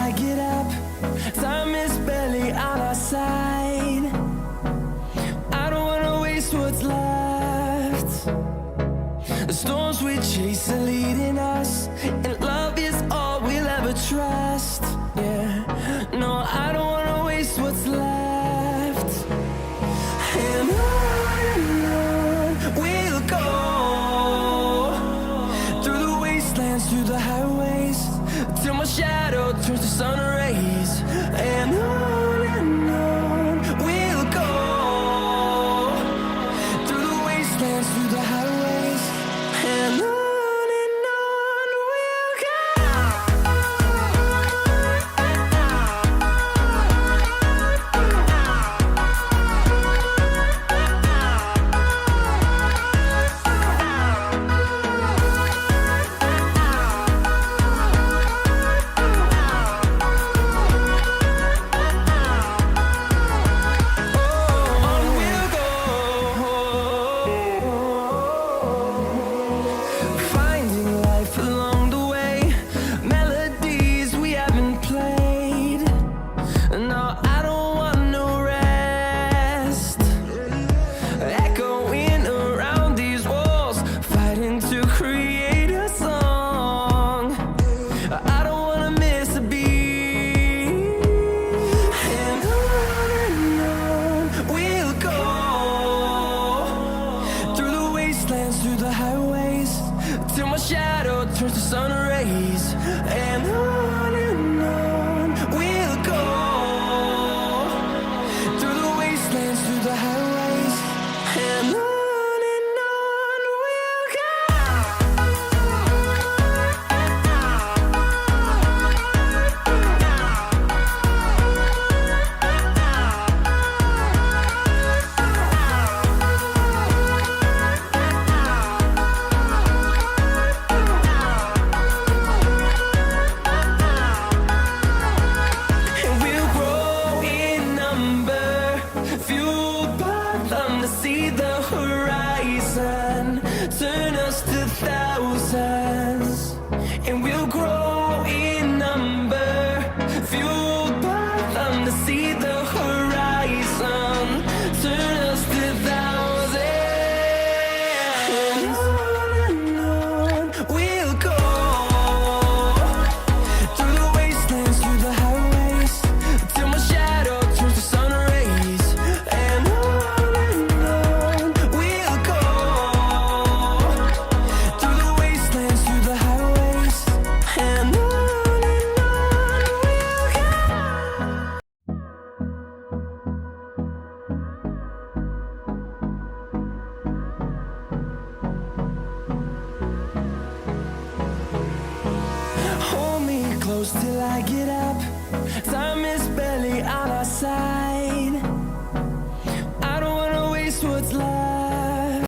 I get up. Time is barely on our side. I don't wanna waste what's left. The storms we chase are leading us, and love is all we'll ever trust. Yeah, no, I don't wanna waste what's left. And on we'll go, through the wastelands, through the highways, till my shadow turns to sun rays. And on we'll go, through the wastelands, through the highways, and on we'll go. Through the highways, till my shadow turns to sun rays. And on we'll go, through the wastelands, through the highways, and on we'll go. See the horizon turn us to thousands, and we'll grow in number, fueled by them. To see the horizon turn us to thousands, and on we'll go, through the wastelands, through the highways, till my shadow turns to sun rays. And close till I get up. Time is barely on our side. I don't wanna waste what's left.